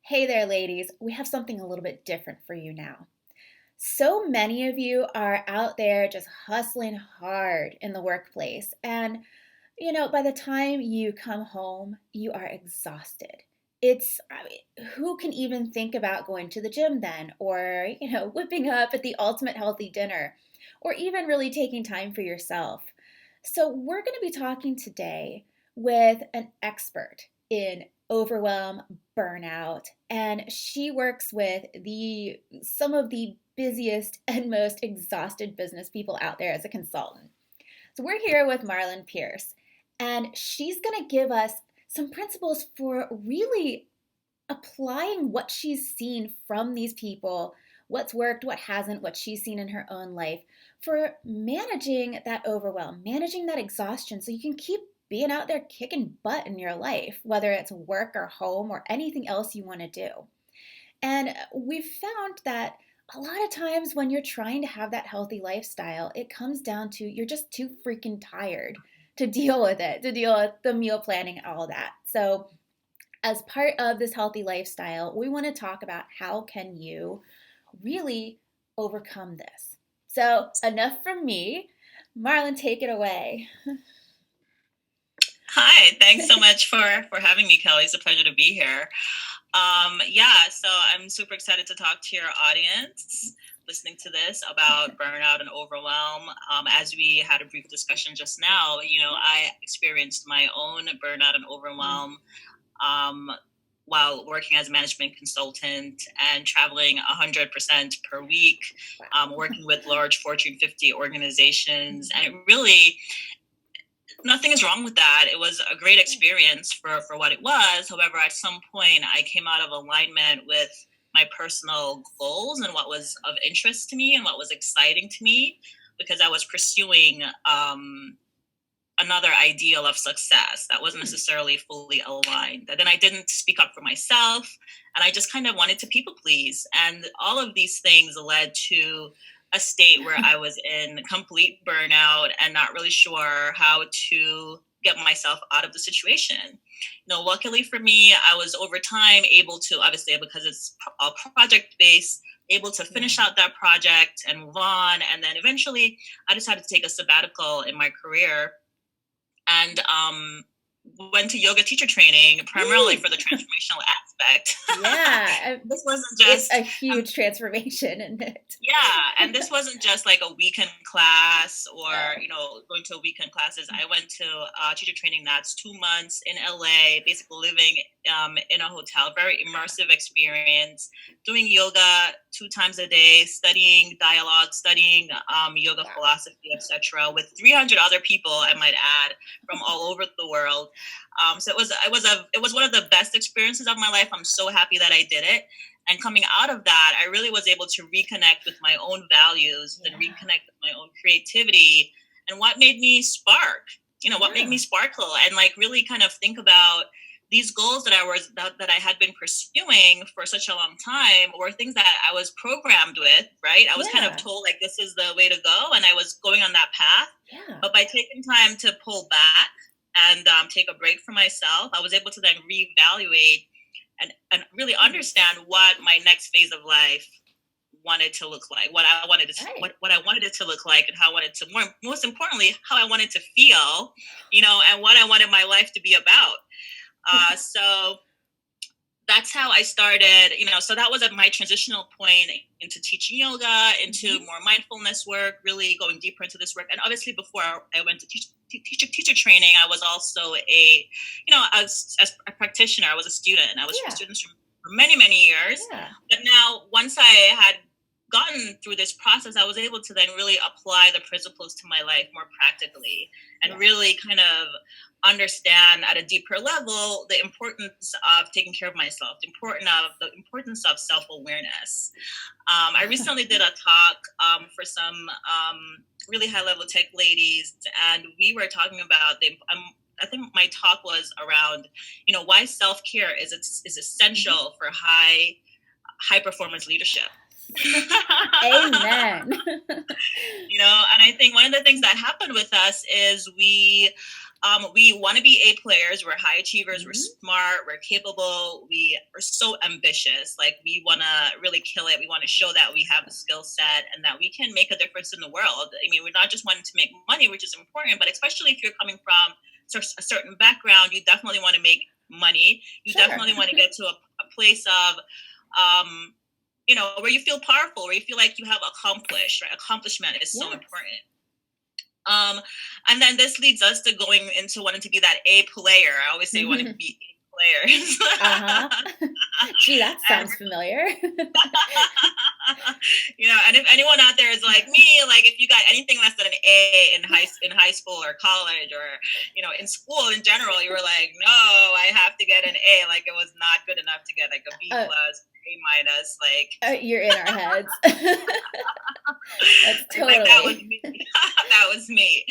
Hey there, ladies. We have something a little bit different for you now. So many of you are out there just hustling hard in the workplace. And, by the time you come home, you are exhausted. Who can even think about going to the gym then? Or, whipping up at the ultimate healthy dinner? Or even really taking time for yourself? So, we're going to be talking today with an expert in overwhelm, burnout, and she works with the some of the busiest and most exhausted business people out there as a consultant. So we're here with Marlyne Pierce, and she's going to give us some principles for really applying what she's seen from these people, what's worked, what hasn't, what she's seen in her own life for managing that overwhelm, managing that exhaustion so you can keep being out there kicking butt in your life, whether it's work or home or anything else you want to do. And we've found that a lot of times when you're trying to have that healthy lifestyle, it comes down to you're just too freaking tired to deal with it, to deal with the meal planning, all that. So as part of this healthy lifestyle, we want to talk about how can you really overcome this. So enough from me. Marlyne, take it away. Hi, thanks so much for having me, Kelly. It's a pleasure to be here. So I'm super excited to talk to your audience listening to this about burnout and overwhelm. As we had a brief discussion just now, I experienced my own burnout and overwhelm um, while working as a management consultant and traveling 100% per week, working with large Fortune 50 organizations. And it really, nothing is wrong with that. It was a great experience for what it was. However, at some point, I came out of alignment with my personal goals and what was of interest to me and what was exciting to me because I was pursuing another ideal of success that wasn't necessarily fully aligned. And then I didn't speak up for myself and I just kind of wanted to people please. And all of these things led to a state where I was in complete burnout and not really sure how to get myself out of the situation. Luckily for me, I was over time able to, obviously, because it's all project based, able to finish out that project and move on. And then eventually I decided to take a sabbatical in my career and went to yoga teacher training primarily for the transformational aspect. Yeah, This wasn't it's just a huge transformation, isn't it? yeah, and this wasn't just like a weekend class or Yeah. going to a weekend classes. I went to teacher training that's 2 months in LA, basically living in a hotel, very immersive experience, doing yoga 2 times a day, studying dialogue, studying yoga Wow. philosophy, etc., with 300 other people, I might add, from all over the world. So it was one of the best experiences of my life. I'm so happy that I did it. And coming out of that, I really was able to reconnect with my own values and reconnect with my own creativity and what made me spark, what made me sparkle and like really kind of think about these goals that I had been pursuing for such a long time were things that I was programmed with, right? I was kind of Yeah. told like this is the way to go and I was going on that path. Yeah. But by taking time to pull back and take a break for myself, I was able to then reevaluate and really understand what my next phase of life wanted to look like, what I wanted to Right. what I wanted it to look like, and how I wanted to most importantly how I wanted to feel, and what I wanted my life to be about. So that's how I started, so that was at my transitional point into teaching yoga, into more mindfulness work, really going deeper into this work. And obviously before I went to teacher training, I was also as a practitioner, I was a student. I was Yeah. students for many, many years. Yeah. But now once I had gotten through this process, I was able to then really apply the principles to my life more practically and really kind of understand at a deeper level the importance of taking care of myself, the importance of self-awareness. I recently did a talk for some really high-level tech ladies, and we were talking about I think my talk was around, why self-care is essential for high performance leadership. Amen. And I think one of the things that happened with us is we We want to be A players. We're high achievers. We're Mhm. smart. We're capable. We are so ambitious. Like, we want to really kill it. We want to show that we have the skill set and that we can make a difference in the world. I mean, we're not just wanting to make money, which is important, but especially if you're coming from a certain background, you definitely want to make money. You Sure. definitely want to get to a place of, um, where you feel powerful, where you feel like you have accomplished, right? Accomplishment is so Yes. important. Um, and then this leads us to going into wanting to be that A player. I always say wanting to be A players. Uh-huh. Gee, that And sounds familiar. and if anyone out there is like me, like if you got anything less than an A in high school or college or in school in general, you were like, no, I have to get an A. Like, it was not good enough to get like a B Uh, plus, A minus, like. you're in our heads. That's Like, that was totally. me. That was me.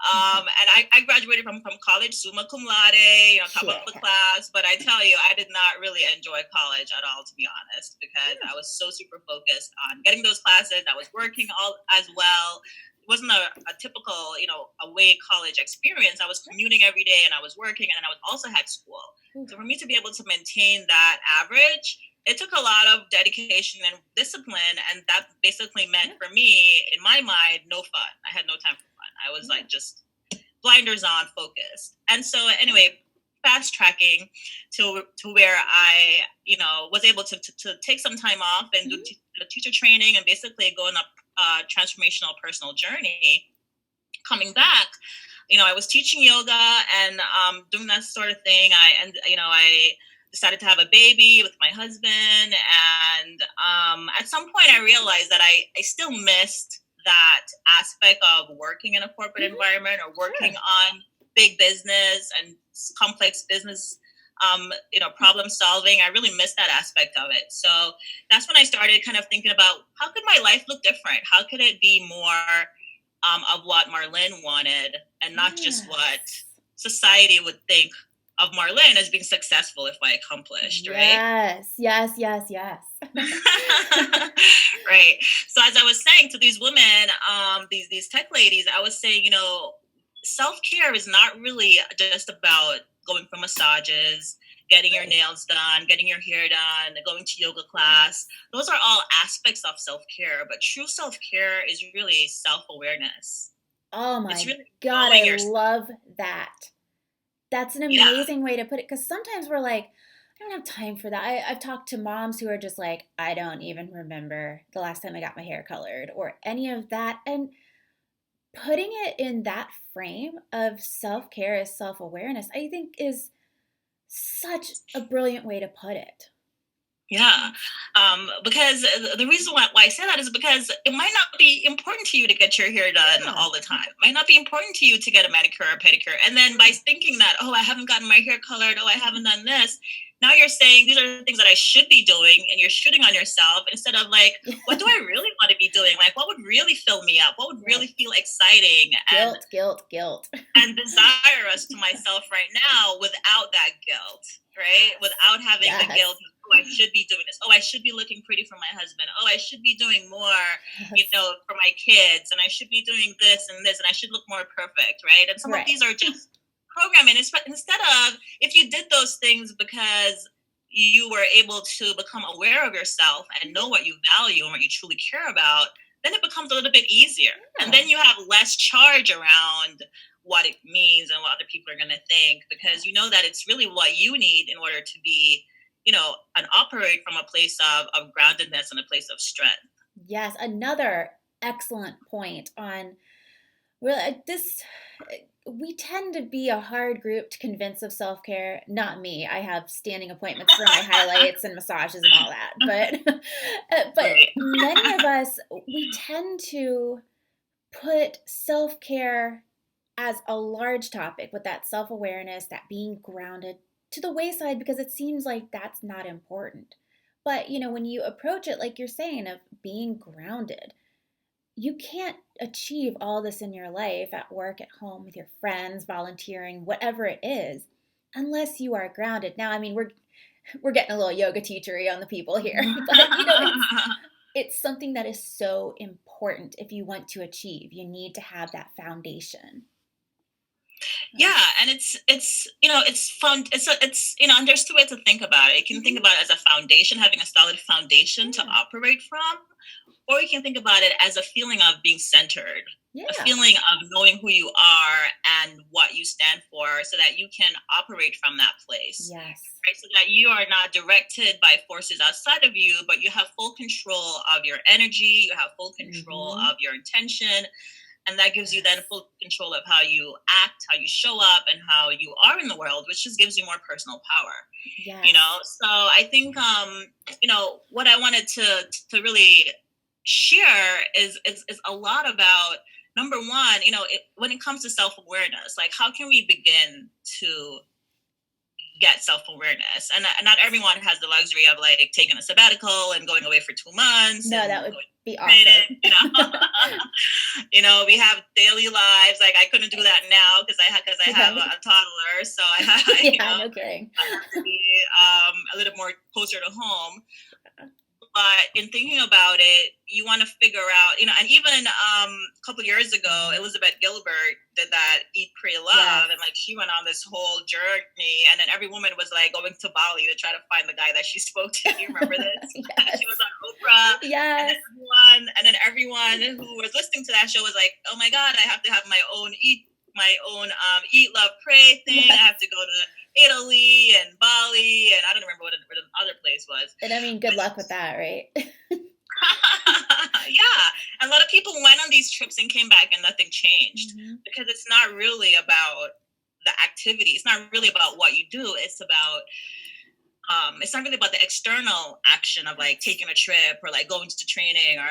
And I graduated from college summa cum laude, top of Yeah. the class. But I tell you, I did not really enjoy college at all, to be honest, because I was so super focused on getting those classes. I was working all as well. It wasn't a typical, away college experience. I was commuting every day and I was working and I was also had school. So for me to be able to maintain that average, it took a lot of dedication and discipline, and that basically meant for me, in my mind, no fun. I had no time for fun. I was like just blinders on, focused. And so anyway, fast tracking to where I was able to take some time off and do teacher training and basically go on a transformational personal journey. Coming back, I was teaching yoga and doing that sort of thing. I decided to have a baby with my husband, and at some point, I realized that I still missed that aspect of working in a corporate environment or working Sure. on big business and complex business. Problem solving. I really missed that aspect of it. So that's when I started kind of thinking about how could my life look different? How could it be more of what Marlyne wanted, and not just what Yes. society would think of Marlyne as being successful if I accomplished, right? Yes. Yes. Yes. Yes. Right. So as I was saying to these women, these tech ladies, I was saying, self care is not really just about going for massages, getting your nails done, getting your hair done, going to yoga class. Those are all aspects of self care, but true self care is really self awareness. Oh It's my really God, knowing I yourself. love that. That's an Yeah. amazing way to put it because sometimes we're like, I don't have time for that. I've talked to moms who are just like, I don't even remember the last time I got my hair colored or any of that. And putting it in that frame of self care as self awareness, I think is such a brilliant way to put it. Yeah, because the reason why I say that is because it might not be important to you to get your hair done Yeah. all the time. It might not be important to you to get a manicure or pedicure. And then by thinking that, oh, I haven't gotten my hair colored, oh, I haven't done this, now you're saying these are the things that I should be doing, and you're shooting on yourself instead of like, what do I really want to be doing? Like, what would really fill me up? What would really Right. feel exciting and Guilt, guilt, guilt. desirous to myself right now without that guilt, right? Yes. Without having the Yes. guilt of, oh, I should be doing this. Oh, I should be looking pretty for my husband. Oh, I should be doing more, Yes. for my kids. And I should be doing this and this. And I should look more perfect, right? And some of Right. these are just programming. Instead of, if you did those things because you were able to become aware of yourself and know what you value and what you truly care about, then it becomes a little bit easier. And Yeah. then you have less charge around what it means and what other people are going to think, because you know that it's really what you need in order to be, and operate from a place of groundedness and a place of strength. Yes. Another excellent point on really this. We tend to be a hard group to convince of self care. Not me. I have standing appointments for my highlights and massages and all that. But but Right. many of us we tend to put self care as a large topic with that self awareness, that being grounded to the wayside because it seems like that's not important. But, when you approach it like you're saying, of being grounded, you can't achieve all this in your life at work, at home, with your friends, volunteering, whatever it is, unless you are grounded. Now, I mean, we're getting a little yoga teachery on the people here, but it's something that is so important if you want to achieve. You need to have that foundation. Yeah, and it's it's fun. And there's two ways to think about it. You can think Hmm. about it as a foundation, having a solid foundation to Yeah. operate from, or you can think about it as a feeling of being centered, a Yeah. feeling of knowing who you are and what you stand for, so that you can operate from that place. Yes. Right, so that you are not directed by forces outside of you, but you have full control of your energy, you have full control Hmm. of your intention, and that gives you then Yes. full control of how you act, how you show up, and how you are in the world, which just gives you more personal power. Yes. So I think what I wanted to really share is a lot about, number one, when it comes to self-awareness, like how can we begin to get self-awareness, and not everyone has the luxury of like taking a sabbatical and going away for 2 months No, and that would going be training. awesome. We have daily lives. Like I couldn't do that now because I have Right. a toddler, so I have Yeah, no kidding. I have to be a little more closer to home. But in thinking about it, you want to figure out, and even a couple years ago, Mhm. Elizabeth Gilbert did that Eat, Pray, Love, Yes. and like she went on this whole journey, and then every woman was like going to Bali to try to find the guy that she spoke to. Do you remember this? Yes. She was on Oprah, Yes. and then everyone who was listening to that show was like, "Oh my God, I have to have my own eat, love, pray thing. I Yes. have to go to Italy and Bali, and I don't remember what the other place was." And I mean, good luck with that, right? Yeah, and a lot of people went on these trips and came back and nothing changed, Mhm. because it's not really about the activity. It's not really Yes. about what you do. It's not really about the external action of like Yes. taking a trip or like going to training, or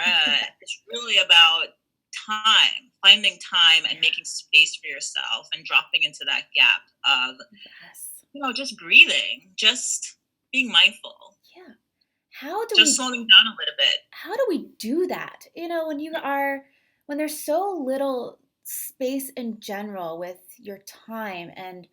it's really about time, finding time and Yeah. making space for yourself and dropping into that gap of Yes. just breathing, just being mindful, Yeah. How do just we slowing down a little bit. how do we do that? When there's so little space in general with your time, and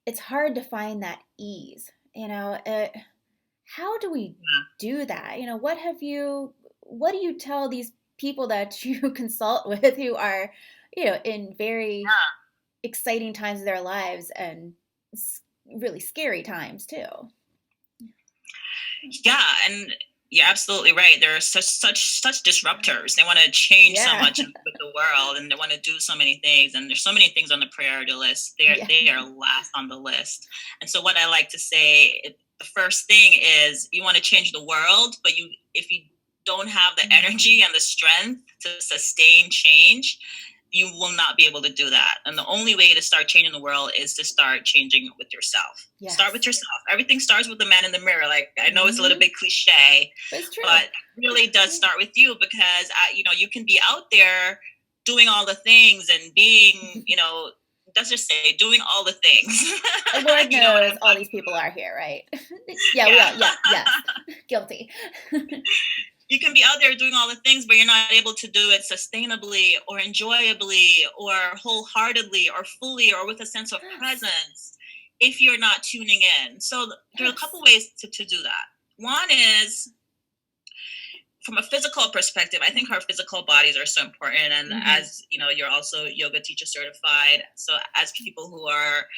it's hard to find that ease. How do we Yeah. do that? What do you tell these people that you consult with who are, in very exciting times of their lives and really scary times too? Yeah, and you're absolutely right. There are such disruptors. They want to change so Yeah. much with the world, and they want to do so many things. And there's so many things on the priority list. Yeah. They are last on the list. And so, what I like to say, the first thing is you want to change the world, but if you don't have the energy Mhm. and the strength to sustain change, you will not be able to do that. And the only way to start changing the world is to start changing with yourself. Start with Yes. yourself. Everything starts with the man in the mirror. Like I know it's a little Hmm. bit cliche, But it's true. but it really does Yeah. start with you, because you can be out there doing all the things and being, let's just say doing all the things. And Lord You know what I'm knows all these talking people about? are here, right? Yeah, we Yeah. all. Yeah, yes. Guilty. You can be out there doing all the things, but you're not able to do it sustainably or enjoyably or wholeheartedly or fully or with a sense of Yes. presence if you're not tuning in. So there are a couple Yes. ways to do that. One is from a physical perspective. I think our physical bodies are so important. And Hmm. as you know, you're also yoga teacher certified. So as people who are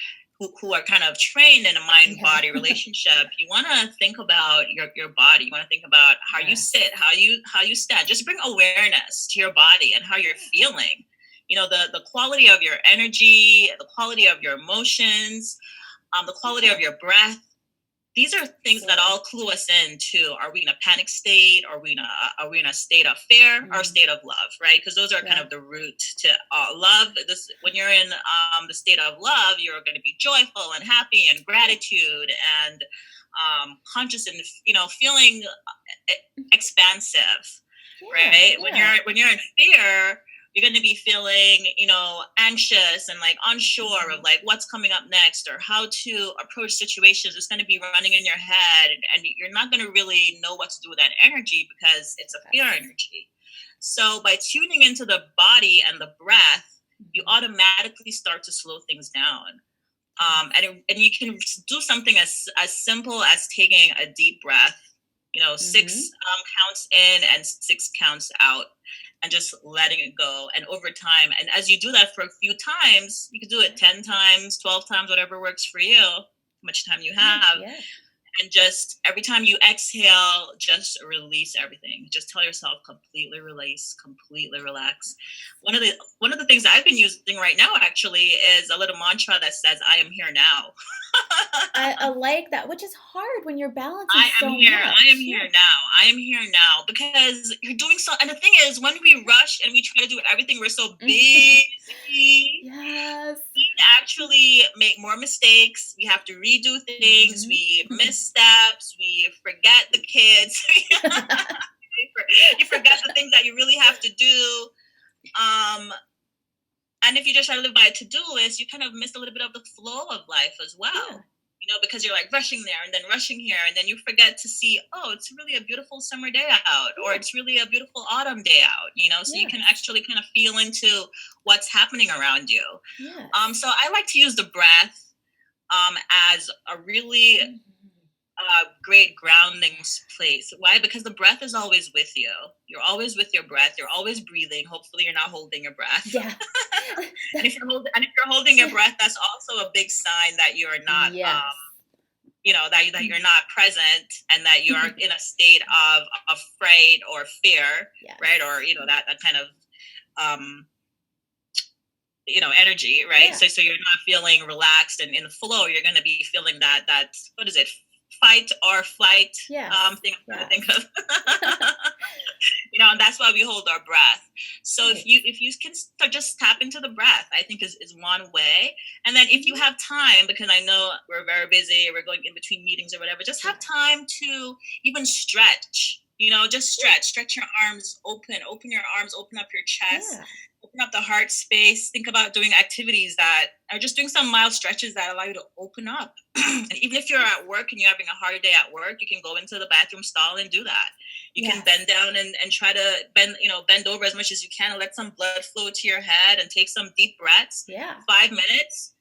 kind of trained in a mind Yeah. body relationship, you want to think about your body. You want to think about how you Yes. sit, how you stand. Just bring awareness to your body and how you're feeling. The quality of your energy, the quality of your emotions, the quality Yeah. of your breath. These are things that Absolutely. all clue us into: are we in a panic state? Are we in a state of fear or a Hmm. state of love? Right? Because those are kind Yeah. of the root to love. This When you're in the state of love, you're going to be joyful and happy and Yeah. gratitude and conscious and feeling expansive. Yeah. Right? When Yeah. you're in fear, you're going to be feeling anxious and like unsure of Hmm. like what's coming up next or how to approach situations. It's going to be running in your head, and you're not going to really know what to do with that energy because it's a fear Yes. energy. So by tuning into the body and the breath, you Hmm. automatically start to slow things down. Yes. And you can do something as simple as taking a deep breath, Hmm. 6 counts in and 6 counts out. and just letting it go. And over time, and as you do that for a few times, you can do it 10 times, 12 times, whatever works for you, how much time you Yeah, have. yeah. And just every time you exhale, just release everything. Just tell yourself completely release, completely relax. One of the things I've been using right now actually is a little mantra that says, I am here now. I like that, which is hard when you're balancing I am so here. I am much. here Yeah. now. I am here now because you're doing so. And the thing is, when we rush and we try to do everything, we're so busy. Yes. We actually make more mistakes. We have to redo things. Mhm. We miss steps. We forget the kids. You forget the things that you really have to do. Um, and if you just try to live by a to-do list, you kind of miss a little bit of the flow of life as Yeah. well. Because you're like rushing there and then rushing here, and then you forget to see, oh, it's really a beautiful summer day out, or Yeah. it's really a beautiful autumn day out, so you can Yes. actually kind of feel into what's happening around you. Yes. So I like to use the breath as a really Mhm. great grounding place. Why? Because the breath is always with you. You're always with your breath. You're always breathing. Hopefully, you're not holding your breath. Yeah. And if you're holding your breath, that's also a big sign that you're not, Yes. that you're not present, and that you're in a state of afraid or fear, Yes. right? Or that kind of um, energy, right? Yeah. So you're not feeling relaxed and in the flow. You're going to be feeling that what is it? Fight or flight Yes. thing I'm trying to Yes. think of. And that's why we hold our breath. So Right. if you can just tap into the breath, I think is one way. And then if you have time, because I know we're very busy, we're going in between meetings or whatever, just have time to even stretch. Just stretch your arms, open your arms, open up your chest. Yeah. Open up the heart space. Think about doing activities that are just doing some mild stretches that allow you to open up. And even if you're at work and you're having a hard day at work, you can go into the bathroom stall and do that. You can bend down and try to bend over as much as you can and let some blood flow to your head and take some deep breaths. Yeah. 5 minutes.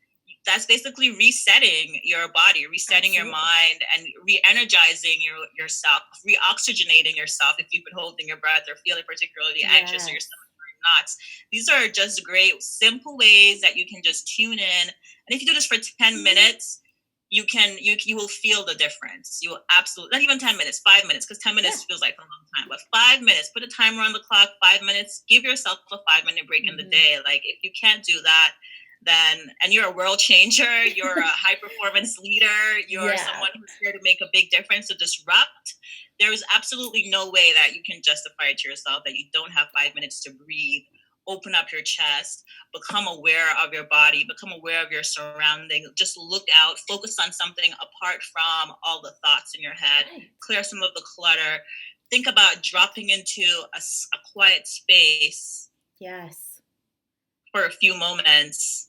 That's basically resetting your body, resetting your mind, and re-energizing yourself, re-oxygenating yourself if you've been holding your breath or feeling particularly anxious or your stomach knots. These are just great, simple ways that you can just tune in. And if you do this for 10 minutes, you will feel the difference. You will absolutely, not even 10 minutes, 5 minutes, because 10 minutes feels like a long time, but 5 minutes, put a timer on the clock, 5 minutes, give yourself a 5-minute break in the day. Like if you can't do that, and you're a world changer, you're a high performance leader, you're someone who's here to make a big difference, to disrupt. There is absolutely no way that you can justify it to yourself that you don't have 5 minutes to breathe, open up your chest, become aware of your body, become aware of your surroundings, just look out, focus on something apart from all the thoughts in your head, clear some of the clutter, think about dropping into a quiet space. Yes. For a few moments.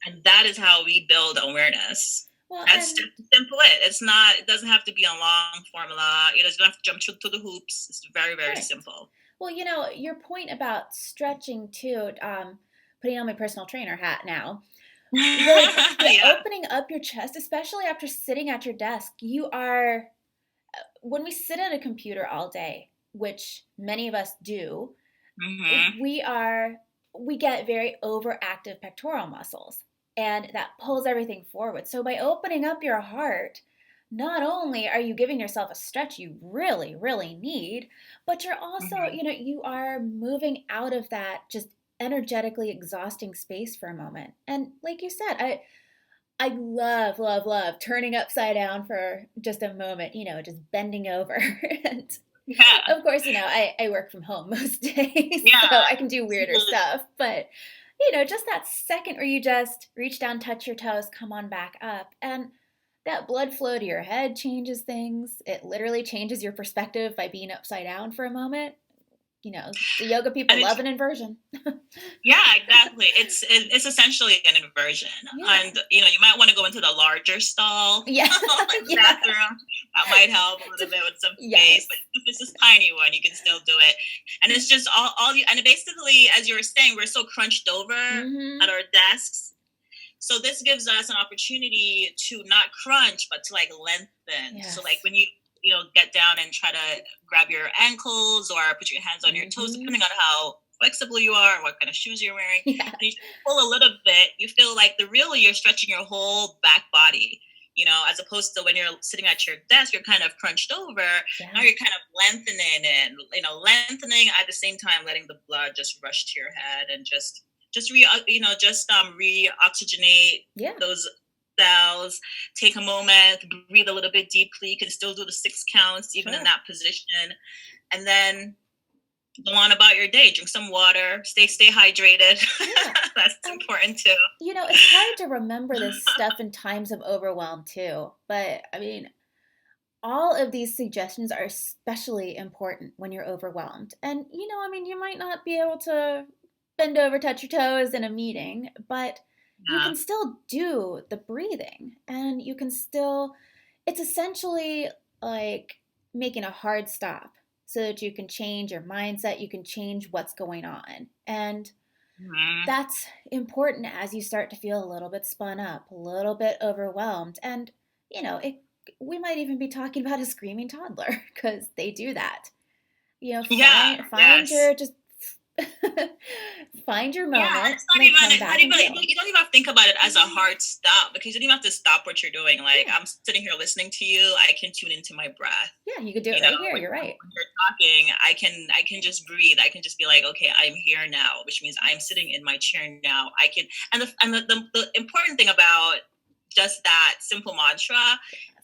And that is how we build awareness. Well, that's just simple. It doesn't have to be a long formula. It doesn't have to jump through the hoops. It's very, very simple. Well, your point about stretching too, putting on my personal trainer hat now, opening up your chest, especially after sitting at your desk, when we sit at a computer all day, which many of us do, we get very overactive pectoral muscles, and that pulls everything forward. So by opening up your heart, not only are you giving yourself a stretch you really, really need, but you're also, you are moving out of that just energetically exhausting space for a moment. And like you said, I love, love, love turning upside down for just a moment, just bending over. And of course, I work from home most days, so I can do weirder stuff. But, just that second where you just reach down, touch your toes, come on back up. And that blood flow to your head changes things. It literally changes your perspective by being upside down for a moment. The yoga people love an inversion. Yeah, exactly. It's essentially an inversion. And, you might want to go into the larger stall. Like the bathroom. That might help a little bit with some space. But if it's this tiny one, you can still do it. And it's just and basically, as you were saying, we're so crunched over at our desks. So this gives us an opportunity to not crunch, but to lengthen. So when you get down and try to grab your ankles or put your hands on your toes, Mm-hmm. depending on how flexible you are and what kind of shoes you're wearing. Yeah. And you just pull a little bit, you feel like you're stretching your whole back body. As opposed to when you're sitting at your desk, you're kind of crunched over. Now Yeah. you're kind of lengthening and lengthening at the same time, letting the blood just rush to your head and re-oxygenate Yeah. those cells. Take a moment, breathe a little bit deeply. You can still do the 6 counts even in Sure. that position, and then go on about your day. Drink some water. Stay hydrated. Yeah. That's And important too. it's hard to remember this stuff in times of overwhelm too. But I mean, all of these suggestions are especially important when you're overwhelmed. And you might not be able to bend over, touch your toes in a meeting, but you Yeah. can still do the breathing and you can still, it's essentially like making a hard stop so that you can change your mindset, you can change what's going on. And Mhm. that's important as you start to feel a little bit spun up, a little bit overwhelmed. And, it we might even be talking about a screaming toddler because they do that. Yeah. Find Yes. your just find your Yeah, and moment it's and then come not back and even heal. you don't even have to think about it as a Mhm. hard stop because you don't even have to stop what you're doing. Like Yeah. I'm sitting here listening to you, I can tune into my breath. Yeah, you could do it right here. You're right. When you're talking, I can just breathe. I can just be like, okay, I'm here now, which means I'm Yes. sitting in my chair now. I can, and the important thing about just that simple mantra,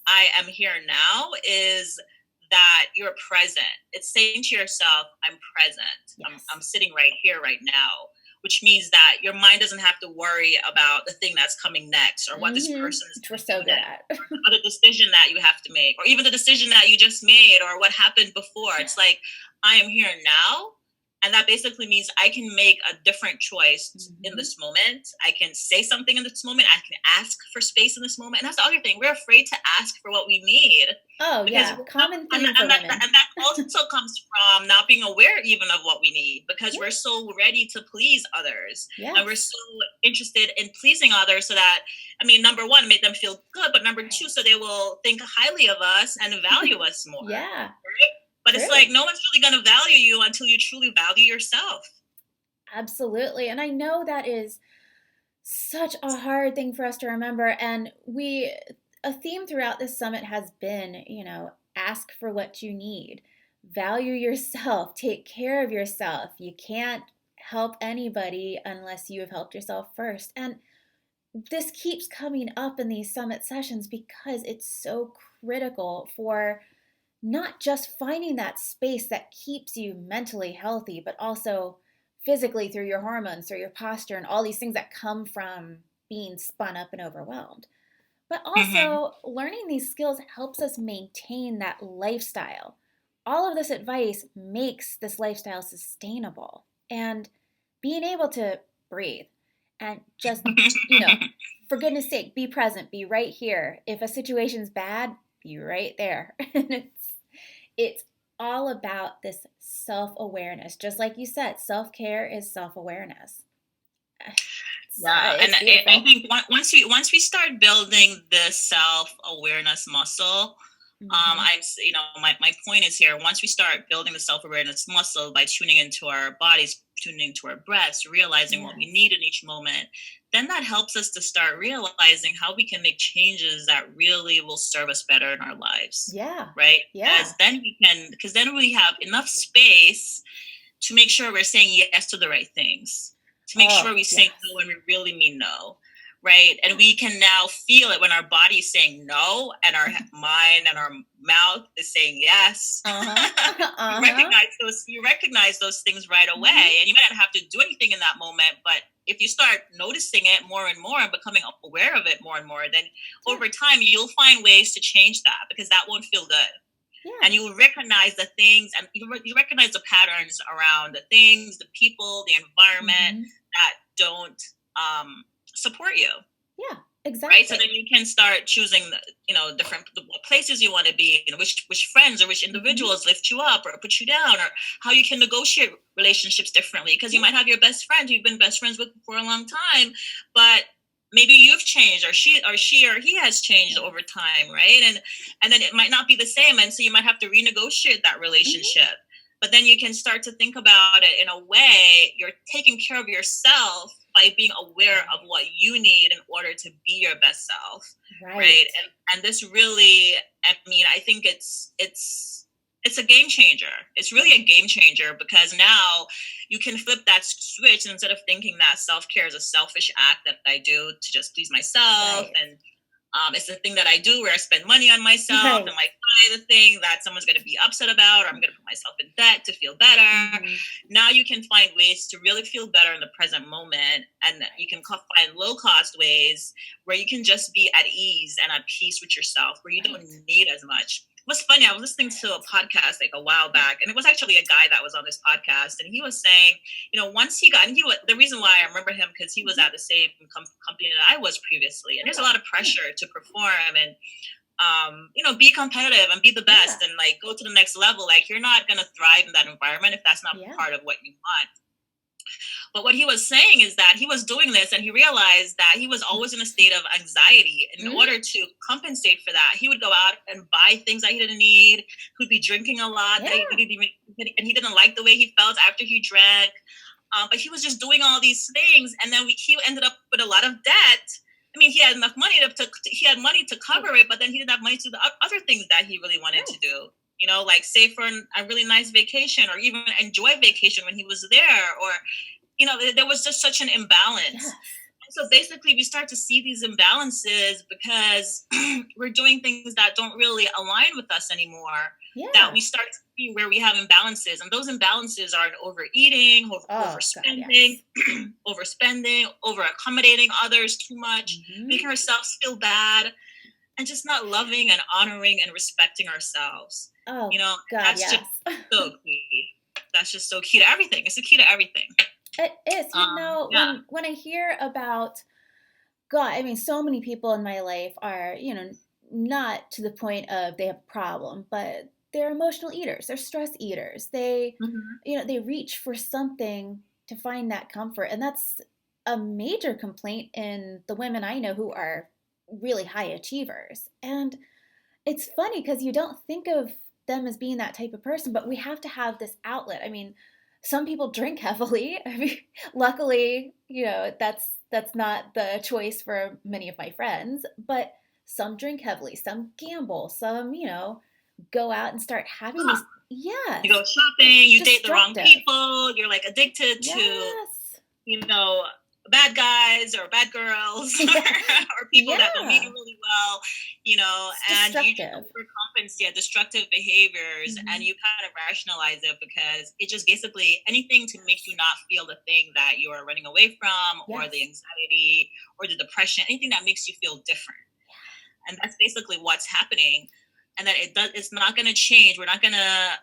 I am here now, is that you're present. It's saying to yourself, I'm present. I'm Yes. sitting right here, right now, which means that your mind doesn't have to worry about the thing that's coming next or what this Mm-hmm. person is Which we're going to so do good next at. or the other decision that you have to make or even the decision that you just made or what happened before. Yeah. It's like, I am here now. And that basically means I can make a different choice in Mm-hmm. this moment. I can say something in this moment. I can ask for space in this moment. And that's the other thing. We're afraid to ask for what we need Oh, because yeah. Common and theme for women. that also comes from not being aware even of what we need because Yeah. we're so ready to please others and we're Yes. so interested in pleasing others so that number one, make them feel good, but number two, so Right. they will think highly of us and value us more, Yeah. right? But it's like True. no one's really going to value you until you truly value yourself. Absolutely. And I know that is such a hard thing for us to remember. And a theme throughout this summit has been, ask for what you need, value yourself, take care of yourself. You can't help anybody unless you have helped yourself first. And this keeps coming up in these summit sessions because it's so critical for not just finding that space that keeps you mentally healthy, but also physically through your hormones, through your posture, and all these things that come from being spun up and overwhelmed. But Mm-hmm. also, learning these skills helps us maintain that lifestyle. All of this advice makes this lifestyle sustainable. And being able to breathe and just, you know, for goodness sake, be present, be right here. If a situation's bad, be right there. And it's all about this self-awareness. Just like you said, self-care is self-awareness. Yeah, and It's I beautiful. think once we start building this self awareness muscle, Hmm. my point is here. Once we start building the self awareness muscle by tuning into our bodies, tuning into our breaths, realizing what we Yes. need in each moment, then that helps us to start realizing how we can make changes that really will serve us better in our lives, Yeah. right? Yeah. Because then we have enough space to make sure we're saying yes to the right things, to make sure Oh, we say no yes. when we really mean no, right? And we can now feel it when our body is saying no and our mind and our mouth is saying yes. Uh-huh. you Uh-huh. recognize those things right Hmm. away, and you might not have to do anything in that moment, but if you start noticing it more and more and becoming aware of it more and more, then Yeah. over time you'll find ways to change that because that won't feel good, and Yeah. you recognize the things and you recognize the patterns around the things, the people, the environment Hmm. that don't support you, Yeah. right? So then Exactly. you can start choosing different what places you want to be, which friends or which Hmm. individuals lift you up or put you down, or how you can negotiate relationships differently because you Yeah. might have your best friend who you've been best friends with for a long time, but maybe you've changed, or she or he has changed Yes. over time, right? And then it might not be the same, and so you might have to renegotiate that Hmm. relationship. But then you can start to think about it in a way, you're taking care of yourself by being aware of Right. what you need in order to be your best self, right? Right. And this really, I mean, I think it's a game changer. It's Yeah. really a game changer, because now you can flip that switch, and instead of thinking that self-care is a selfish act that I do to just please myself, Right. and it's the thing that I do where I spend money on myself and Right. like buy the thing that someone's going to be upset about, or I'm going to put myself in debt to feel better. Hmm. Now you can find ways to really feel better in the present moment, and you can Right. find low cost ways where you can just be at ease and at peace with yourself, where you don't Right. need as much. What's funny, I was listening to a Right. podcast like a while back, and it was actually a guy that was on this podcast, and he was saying, once he got, and the reason why I remember him, because he was Hmm. at the same company that I was previously, and there's a lot Oh, of yeah. pressure to perform and be competitive and be the Yeah. best and like go to the next level. Like, you're not gonna thrive in that environment if that's not Yeah. part of what you want. But what he was saying is that he was doing this, and he realized that he was always in a state of anxiety. In Hmm. order to compensate for that, he would go out and buy things that he didn't need. He'd be drinking a lot Yeah. that he didn't even, and he didn't like the way he felt after he drank. But he was just doing all these things, and then he ended up with a lot of debt. I mean, he had enough money he had money to Right. cover it, but then he didn't have money to do the other things that he really wanted to Right. do. Like save for a really nice vacation, or even enjoy vacation when he was there, or there was just such an imbalance. Yes. And so basically, we start to see these imbalances because we're doing things that don't really align with us anymore. That Yeah. we start to see where we have imbalances, and those imbalances are in overeating, Oh, God, overspending, yes. over accommodating others too much, Hmm. making ourselves feel bad, and just not loving and honoring and respecting ourselves. Oh, God, That's just yes. so key. That's just so key to everything. It's the key to everything. It is. Yeah. When I hear about God, I mean, so many people in my life are, not to the point of they have a problem, but they're emotional eaters. They're stress eaters. Mhm. They reach for something to find that comfort, and that's a major complaint in the women I know who are really high achievers. And it's funny because you don't think of them as being that type of person, but we have to have this outlet. I mean, some people drink heavily. I mean, luckily, that's not the choice for many of my friends, but some drink heavily, some gamble, some, go out and start having Huh. these, You go yes, shopping, you date the wrong destructive. people, you're like addicted to, Yes. you know, bad guys or bad girls Yeah. or people that don't mean you Yeah. really well, It's and you just destructive. overcompensate destructive behaviors, and Hmm. you kind of rationalize it because it just basically anything to make you Yes. not feel the thing that you are running away from, or the Yes. anxiety or the depression, anything that makes you feel different. And that's basically what's happening. And that it's not going to change. We're not going to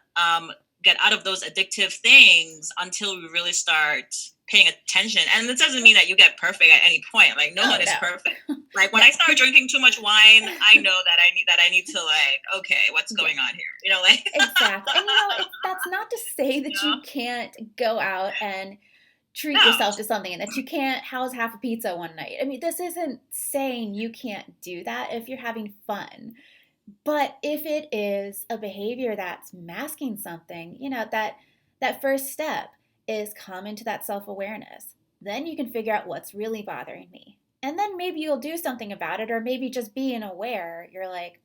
get out of those addictive things until we really start paying attention. And it doesn't Yeah. mean that you get perfect at any point. Like, no Oh, one is no. perfect. Like, when No. I start drinking too much wine, I know that I need to, like, okay, what's Yeah. going on here, like. Exactly. And that's not to say you that know you can't go out and treat no. yourself to something and that you can't house half a pizza one night. I mean, this isn't saying you can't do that if you're having fun. But if it is a behavior that's masking something, that first step is come into that self-awareness. Then you can figure out what's really bothering me. And then maybe you'll do something about it, or maybe just being aware, you're like,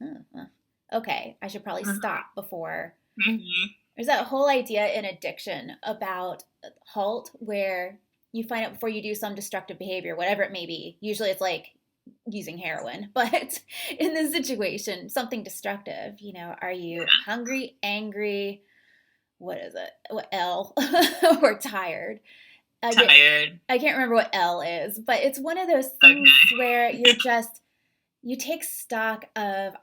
okay, I should probably Mhm. stop before. Mhm. There's that whole idea in addiction about halt, where you find out before you do some destructive behavior, whatever it may be. Usually it's like using heroin, but in this situation, something destructive. Are you hungry, angry? What is it? What L? Or tired? I get. Tired. I can't remember what L is, but it's one of those things Okay. where you take stock of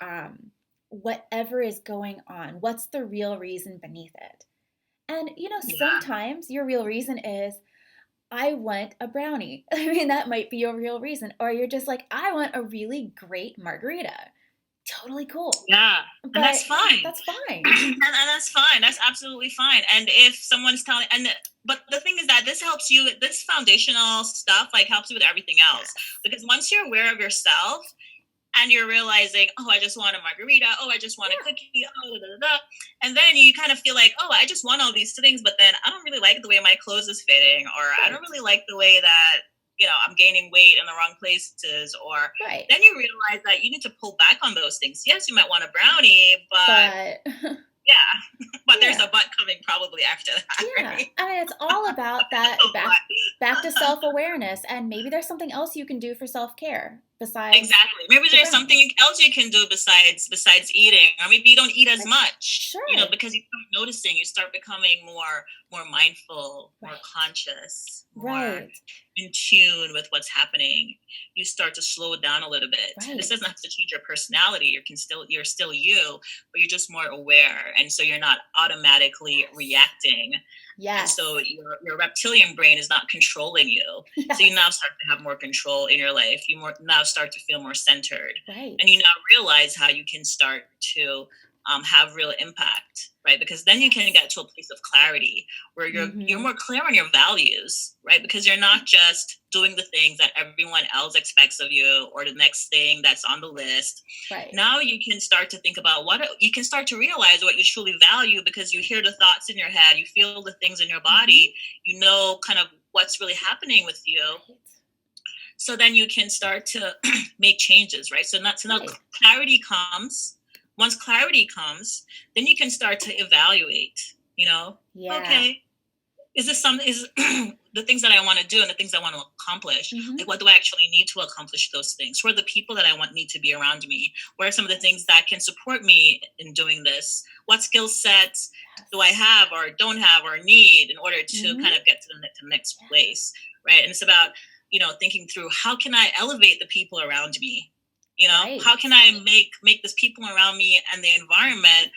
whatever is going on. What's the real reason beneath it? And Yeah. sometimes your real reason is, I want a brownie. I mean, that might be your real reason. Or you're just like, I want a really great margarita. Totally cool. Yeah, and that's But yeah, fine. that's fine. And that's fine. That's absolutely fine. And if someone's telling, but the thing is that this helps you. This foundational stuff like helps you with everything else, Yes. because once you're aware of yourself and you're realizing, oh, I just want a margarita, oh, I just want a Yeah. cookie, oh, da, da, da. And then you kind of feel like, oh, I just want all these things, but then I don't really like the way my clothes is fitting, or I don't Right. really like the way that, I'm gaining weight in the wrong places, or Right. then you realize that you need to pull back on those things. Yes, you might want a brownie, but But yeah, but there's yeah. a but coming probably after that, Yeah. right? I mean, it's all about that A back to but. self-awareness, and maybe there's something else you can do for self-care besides Exactly. Maybe the there's brownie. something else you can do besides eating, or maybe you don't eat as Right. much. Sure. Because you start noticing, you start becoming more mindful, more Right. conscious, more Right. in tune with what's happening. You start to slow it down a little bit. This Right. doesn't have to change your personality. You're still you, but you're just more aware, and so you're not automatically Yes. reacting, and so Yes. your reptilian brain is not controlling you. So you now Yes. start to have more control in your life. You more now start to feel more centered, and Right. you now realize how you can start to have real impact, right? Because then you can Yes. get to a place of clarity where you're Mhm. more clear on your values, right? Because you're Yeah. not just doing the things that everyone else expects of you, or the next thing that's on the list. Right. Now you can start to think about what you can start to realize what you truly value, because you hear the thoughts in your head, you feel the things in your Mhm. body, you know kind of what's really happening with you. Right. So then you can start to make changes, right? So now Right. clarity comes. Once clarity comes, then you can start to evaluate, Yeah. okay, is this some is the things that I want to do and the things I want to accomplish, like Mhm. what do I actually need to accomplish those things? Who are the people that I want need to be around me? What are some of the things Yes. that can support me in doing this? What skill sets do I Yes. have or don't have or need in order to Mhm. kind of get to the next Yeah. place, right? And it's about, thinking through, how can I elevate the people around me? How Right. can I make this people around me and the environment,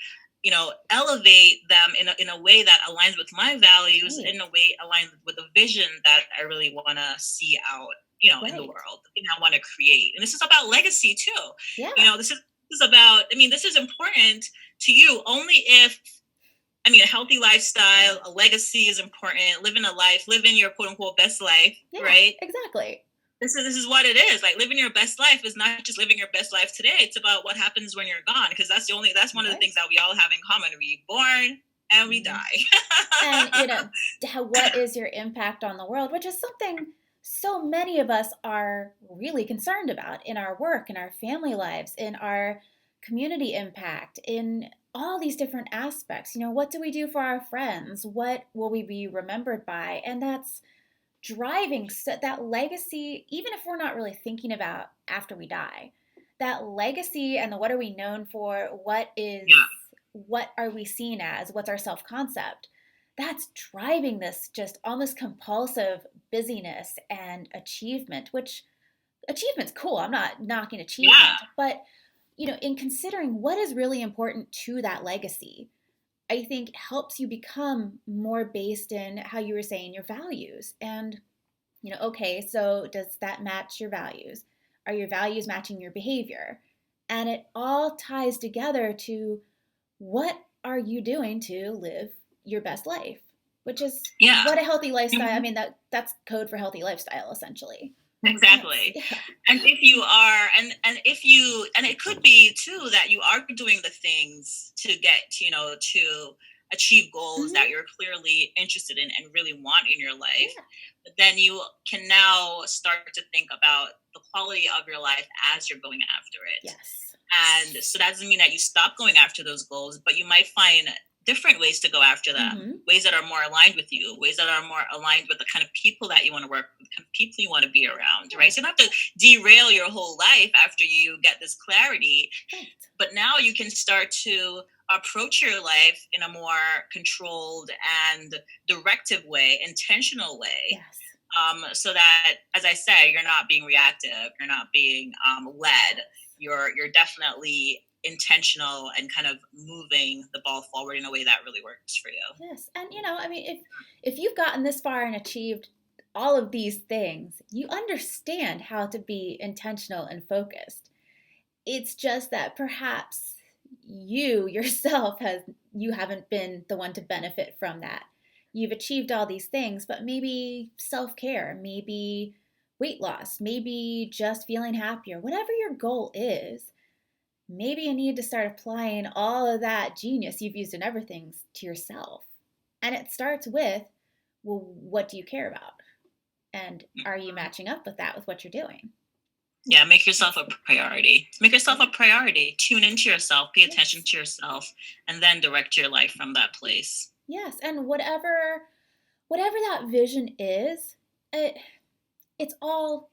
elevate them in a way that aligns with my values, Right. in a way aligned with the vision that I really want to see out, in the Right. world, the thing I want to create. And this is about legacy too. Yeah. This is about, this is important to you only if, a healthy Yeah. lifestyle, a legacy is important. Living a life, living your quote unquote best life, Yeah. right? Exactly. This is what it is. Like, living your best life is not just living your best life today. It's about what happens when you're gone. Because that's one of the things Right. that we all have in common. We born and we Mhm. die. And what is your impact on the world, which is something so many of us are really concerned about in our work, in our family lives, in our community impact, in all these different aspects. What do we do for our friends? What will we be remembered by? And that's driving that legacy, even if we're not really thinking about after we die, that legacy and the what are we known for, Yeah, what are we seen as, what's our self-concept, that's driving this just almost compulsive busyness and achievement, which achievement's cool. I'm not knocking yeah, achievement, but in considering what is really important to that legacy, I think helps you become more based in how you were saying your values. And okay, so does that match your values? Are your values matching your behavior? And it all ties together to what are you doing to live your best life, which is yeah. what a healthy lifestyle. I Mhm. mean, that's code for healthy lifestyle, essentially. And it's, Exactly. yeah. And if you are, and if you, and it could be too that you are doing the things to get, to achieve goals that Hmm. you're clearly interested in and really want in your life. Yeah. But then you can now start to think about the quality of your life as you're going after it. Yes. And so that doesn't mean that you stop going after those goals, but you might find different ways to go after them, Hmm. ways that are more aligned with you, ways that are more aligned with the kind of people that you want to work with, the kind of people you want to be around, right? Yeah. So you don't have to derail your whole life after you get this clarity, Right. but now you can start to approach your life in a more controlled and directive way, intentional way, Yes. so that, as I say, you're not being reactive, you're not being led. Yes. You're definitely intentional and kind of moving the ball forward in a way that really works for you. Yes. And I mean, if you've gotten this far and achieved all of these things, you understand how to be intentional and focused. It's just that perhaps you yourself has you haven't been the one to benefit from that. You've achieved all these things, but maybe self-care, maybe weight loss, maybe just feeling happier, whatever your goal is, maybe you need to start applying all of that genius you've used in everything to yourself. And it starts with, well, what do you care about? And are you Mhm. matching up with that with what you're doing? Yeah, make yourself a priority. Make yourself Yeah. a priority. Tune into yourself, pay attention Yes. to yourself, and then direct your life from that place. Yes. And whatever that vision is, it, it's all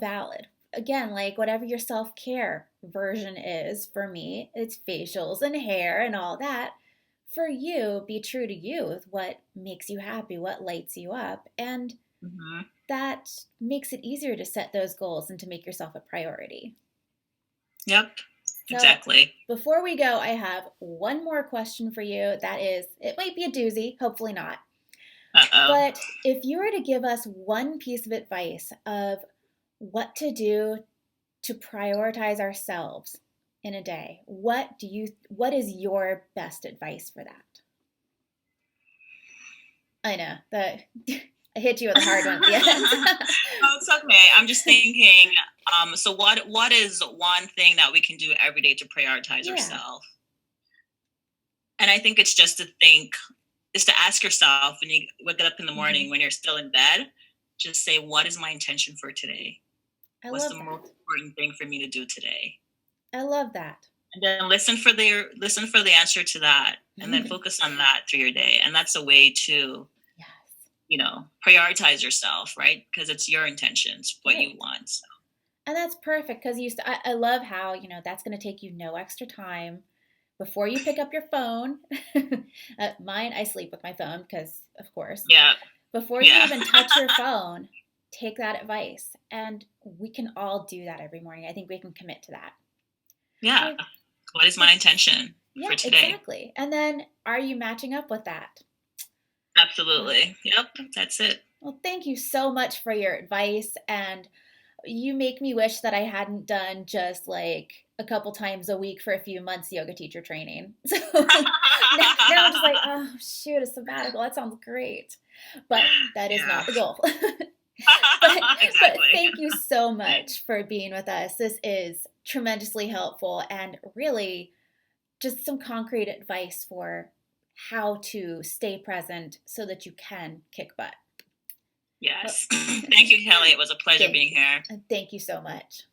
valid. Again, like whatever your self-care version is, for me it's facials and hair and all that. For you, be true to you with what makes you happy, what lights you up, and Hmm. that makes it easier to set those goals and to make yourself a priority. Yep, So exactly. before we go, I have one more question for you. That is, it might be a doozy, hopefully not. Uh-oh. But if you were to give us one piece of advice of what to do to prioritize ourselves in a day, what is your best advice for that? I know that I hit you with a hard one at the end. No, it's okay. I'm just thinking, so what is one thing that we can do every day to prioritize Yeah. ourselves? And I think it's just to think, is to ask yourself when you wake up in the Hmm. morning, when you're still in bed, just say, what is my intention for today? I What's the love most that. important thing for me to do today? I love that. And then listen for the answer to that, and then focus on that through your day. And that's a way to, Yes. prioritize yourself, right? Because it's your intentions, what you Right. want. So, And that's perfect because I love how, that's going to take you no extra time before you pick up your phone. Mine, I sleep with my phone because, of course, yeah, before you yeah, even touch your phone, take that advice. And we can all do that every morning. I think we can commit to that. yeah. So, What is so my intention for yeah, today? exactly. And then are you matching up with that? Well, Absolutely. Yep, that's it. well, thank you so much for your advice. And you make me wish that I hadn't done just like a couple times a week for a few months yoga teacher training. So now I'm just like, oh, shoot, a sabbatical. That sounds great. But that is Yeah, not the goal. but exactly. thank you so much for being with us. This is tremendously helpful and really just some concrete advice for how to stay present so that you can kick butt. Well, Yes. Thank you, Kelly. It was a pleasure thank being you. here. Thank you so much.